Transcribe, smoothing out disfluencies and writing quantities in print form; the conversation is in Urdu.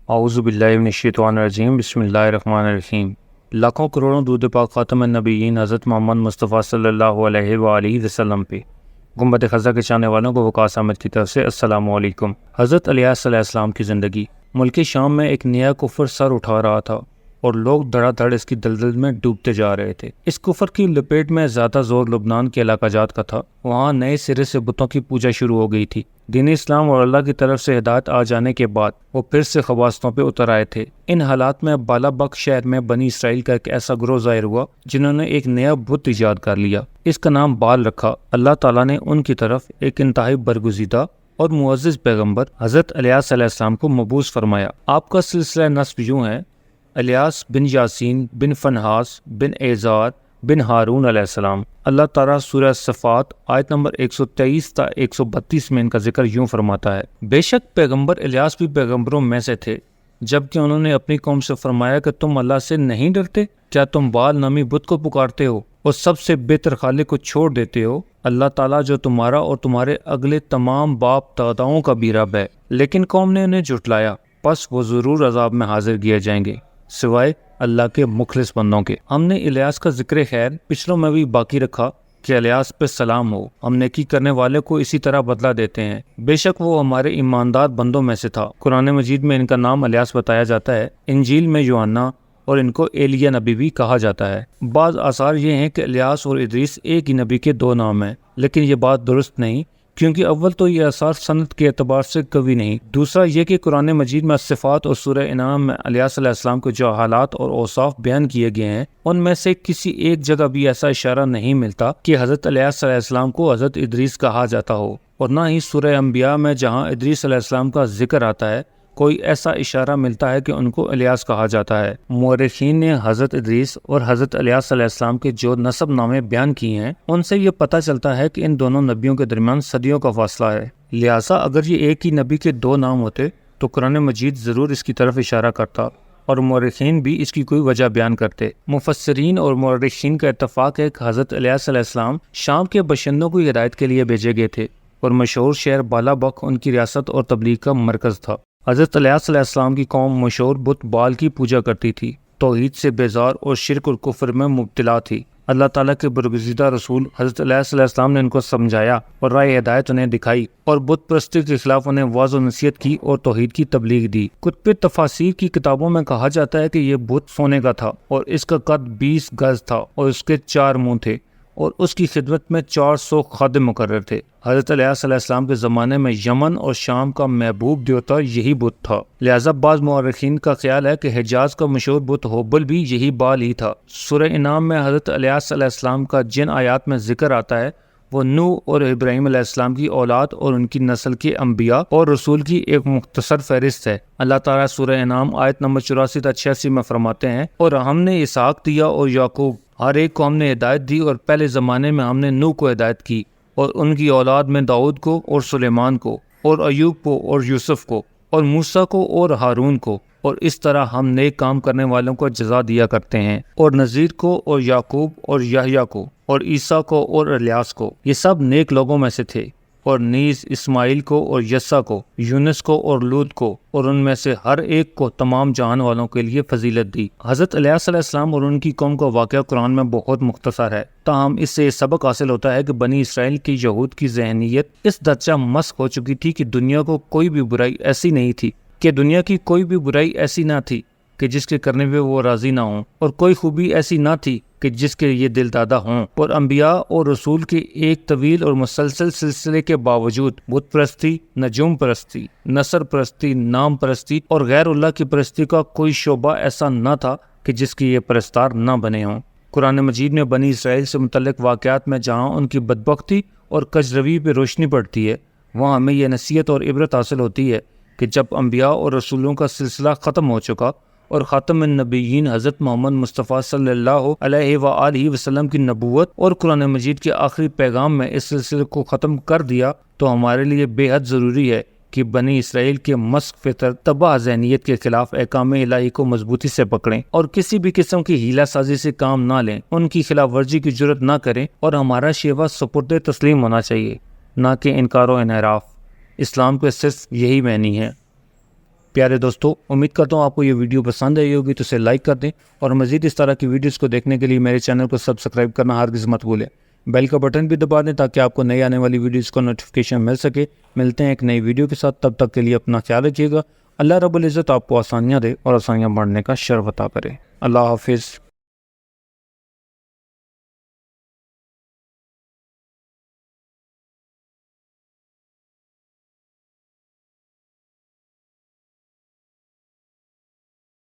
اعوذ باللہ من الشیطان الرجیم، بسم اللہ الرحمن الرحیم۔ لاکھوں کروڑوں درود پاک خاتم النبیین حضرت محمد مصطفیٰ صلی اللہ علیہ وآلہ وسلم پہ۔ گنبد خزہ کے چاہنے والوں کو وقاص احمد کی طرف سے السلام علیکم۔ حضرت الیاس علیہ السلام کی زندگی۔ ملک شام میں ایک نیا کفر سر اٹھا رہا تھا اور لوگ دھڑا دھڑ اس کی دلدل میں ڈوبتے جا رہے تھے۔ اس کفر کی لپیٹ میں زیادہ زور لبنان کے علاقہ جات کا تھا۔ وہاں نئے سرے سے بتوں کی پوجا شروع ہو گئی تھی۔ دین اسلام اور اللہ کی طرف سے ہدایت آ جانے کے بعد وہ پھر سے خواستوں پہ اتر آئے تھے۔ ان حالات میں بالا بک شہر میں بنی اسرائیل کا ایک ایسا گروہ ظاہر ہوا جنہوں نے ایک نیا بت ایجاد کر لیا۔ اس کا نام بال رکھا۔ اللہ تعالیٰ نے ان کی طرف ایک انتہائی برگزیدہ اور معزز پیغمبر حضرت الیاس علیہ السلام کو مبعوث فرمایا۔ آپ کا سلسلہ نسب یوں ہے: الیاس بن یاسین بن فنحاس بن اعزار بن ہارون علیہ السلام۔ اللہ تعالیٰ سورہ صفات آیت نمبر 123 تا 132 میں ان کا ذکر یوں فرماتا ہے: بے شک پیغمبر الیاس بھی پیغمبروں میں سے تھے، جبکہ انہوں نے اپنی قوم سے فرمایا کہ تم اللہ سے نہیں ڈرتے؟ کیا تم بال نامی بت کو پکارتے ہو اور سب سے بہتر خالق کو چھوڑ دیتے ہو؟ اللہ تعالیٰ جو تمہارا اور تمہارے اگلے تمام باپ داداؤں کا بھی رب ہے۔ لیکن قوم نے انہیں جھٹلایا، پس وہ ضرور عذاب میں حاضر کیے جائیں گے، سوائے اللہ کے مخلص بندوں کے۔ ہم نے الیاس کا ذکر خیر پچھلوں میں بھی باقی رکھا کہ الیاس پہ سلام ہو، ہم نیکی کرنے والے کو اسی طرح بدلہ دیتے ہیں۔ بے شک وہ ہمارے ایماندار بندوں میں سے تھا۔ قرآن مجید میں ان کا نام الیاس بتایا جاتا ہے، انجیل میں یوحنا اور ان کو ایلیا نبی بھی کہا جاتا ہے۔ بعض آثار یہ ہیں کہ الیاس اور ادریس ایک ہی نبی کے دو نام ہیں، لیکن یہ بات درست نہیں، کیونکہ اول تو یہ آثار سند کے اعتبار سے قوی نہیں، دوسرا یہ کہ قرآن مجید میں صفات اور سورہ انعام میں الیاس علیہ السلام کے جو حالات اور اوصاف بیان کیے گئے ہیں ان میں سے کسی ایک جگہ بھی ایسا اشارہ نہیں ملتا کہ حضرت الیاس علیہ السلام کو حضرت ادریس کہا جاتا ہو، اور نہ ہی سورہ انبیاء میں جہاں ادریس علیہ السلام کا ذکر آتا ہے کوئی ایسا اشارہ ملتا ہے کہ ان کو الیاس کہا جاتا ہے۔ مورخین نے حضرت ادریس اور حضرت الیاس علیہ السلام کے جو نسب نامے بیان کیے ہیں ان سے یہ پتہ چلتا ہے کہ ان دونوں نبیوں کے درمیان صدیوں کا فاصلہ ہے، لہٰذا اگر یہ ایک ہی نبی کے دو نام ہوتے تو قرآن مجید ضرور اس کی طرف اشارہ کرتا اور مورخین بھی اس کی کوئی وجہ بیان کرتے۔ مفسرین اور مورخین کا اتفاق ہے کہ حضرت الیاس علیہ السلام شام کے باشندوں کو ہدایت کے لیے بھیجے گئے تھے اور مشہور شہر بالا بک ان کی ریاست اور تبلیغ کا مرکز تھا۔ حضرت الیاس علیہ السلام کی قوم مشہور بت بال کی پوجا کرتی تھی، توحید سے بیزار اور شرک اور کفر میں مبتلا تھی۔ اللہ تعالیٰ کے برگزیدہ رسول حضرت الیاس علیہ السلام نے ان کو سمجھایا اور راہ ہدایت انہیں دکھائی اور بت پرستی کے خلاف انہیں واضح و نصیحت کی اور توحید کی تبلیغ دی۔ کتب تفاسیر کی کتابوں میں کہا جاتا ہے کہ یہ بت سونے کا تھا اور اس کا قد 20 گز تھا اور اس کے 4 منہ تھے اور اس کی خدمت میں 400 خادم مقرر تھے۔ حضرت الیاس علیہ السلام کے زمانے میں یمن اور شام کا محبوب دیوتا یہی بت تھا، لہذا بعض مورخین کا خیال ہے کہ حجاز کا مشہور بت ہوبل بھی یہی بال ہی تھا۔ سورہ انعام میں حضرت الیاس علیہ السلام کا جن آیات میں ذکر آتا ہے وہ نوح اور ابراہیم علیہ السلام کی اولاد اور ان کی نسل کے انبیاء اور رسول کی ایک مختصر فہرست ہے۔ اللہ تعالیٰ سورہ انعام آیت نمبر 84 تا 86 میں فرماتے ہیں: اور ہم نے اسحاق دیا اور یعقوب، ہر ایک کو ہم نے ہدایت دی، اور پہلے زمانے میں ہم نے نوح کو ہدایت کی اور ان کی اولاد میں داؤد کو اور سلیمان کو اور ایوب کو اور یوسف کو اور موسیٰ کو اور ہارون کو، اور اس طرح ہم نیک کام کرنے والوں کو جزا دیا کرتے ہیں، اور نذیر کو اور یعقوب اور یحییٰ کو اور عیسیٰ کو اور الیاس کو، یہ سب نیک لوگوں میں سے تھے، اور نیز اسماعیل کو اور یسع کو، یونس کو اور لوط کو، اور ان میں سے ہر ایک کو تمام جہان والوں کے لیے فضیلت دی۔ حضرت الیاس علیہ السلام اور ان کی قوم کا واقعہ قرآن میں بہت مختصر ہے، تاہم اس سے یہ سبق حاصل ہوتا ہے کہ بنی اسرائیل کی یہود کی ذہنیت اس درجہ مسخ ہو چکی تھی کہ دنیا کی کوئی بھی برائی ایسی نہ تھی کہ جس کے کرنے پہ وہ راضی نہ ہوں، اور کوئی خوبی ایسی نہ تھی کہ جس کے یہ دل دادا ہوں، اور انبیاء اور رسول کے ایک طویل اور مسلسل سلسلے کے باوجود بت پرستی، نجوم پرستی، نصر پرستی، نام پرستی اور غیر اللہ کی پرستی کا کوئی شعبہ ایسا نہ تھا کہ جس کی یہ پرستار نہ بنے ہوں۔ قرآن مجید میں بنی اسرائیل سے متعلق واقعات میں جہاں ان کی بدبختی اور کجروی پہ روشنی پڑتی ہے، وہاں ہمیں یہ نصیحت اور عبرت حاصل ہوتی ہے کہ جب انبیاء اور رسولوں کا سلسلہ ختم ہو چکا اور خاتم النبیین حضرت محمد مصطفیٰ صلی اللہ علیہ وآلہ وسلم کی نبوت اور قرآن مجید کے آخری پیغام میں اس سلسلے کو ختم کر دیا، تو ہمارے لیے بے حد ضروری ہے کہ بنی اسرائیل کے مسخ فطر تباہ ذہنیت کے خلاف احکام الہی کو مضبوطی سے پکڑیں اور کسی بھی قسم کی ہیلہ سازی سے کام نہ لیں، ان کی خلاف ورزی کی جرت نہ کریں، اور ہمارا شیوہ سپرد تسلیم ہونا چاہیے، نہ کہ انکار و انحراف۔ اسلام کے صرف یہی معنی ہے۔ پیارے دوستو، امید کرتا ہوں آپ کو یہ ویڈیو پسند آئی ہوگی تو اسے لائک کر دیں، اور مزید اس طرح کی ویڈیوز کو دیکھنے کے لیے میرے چینل کو سبسکرائب کرنا ہرگز مت بھولیں۔ بیل کا بٹن بھی دبا دیں تاکہ آپ کو نئی آنے والی ویڈیوز کا نوٹیفیکیشن مل سکے۔ ملتے ہیں ایک نئی ویڈیو کے ساتھ، تب تک کے لیے اپنا خیال رکھیے گا۔ اللہ رب العزت آپ کو آسانیاں دے اور آسانیاں بڑھنے کا شرف عطا کرے۔ اللہ حافظ۔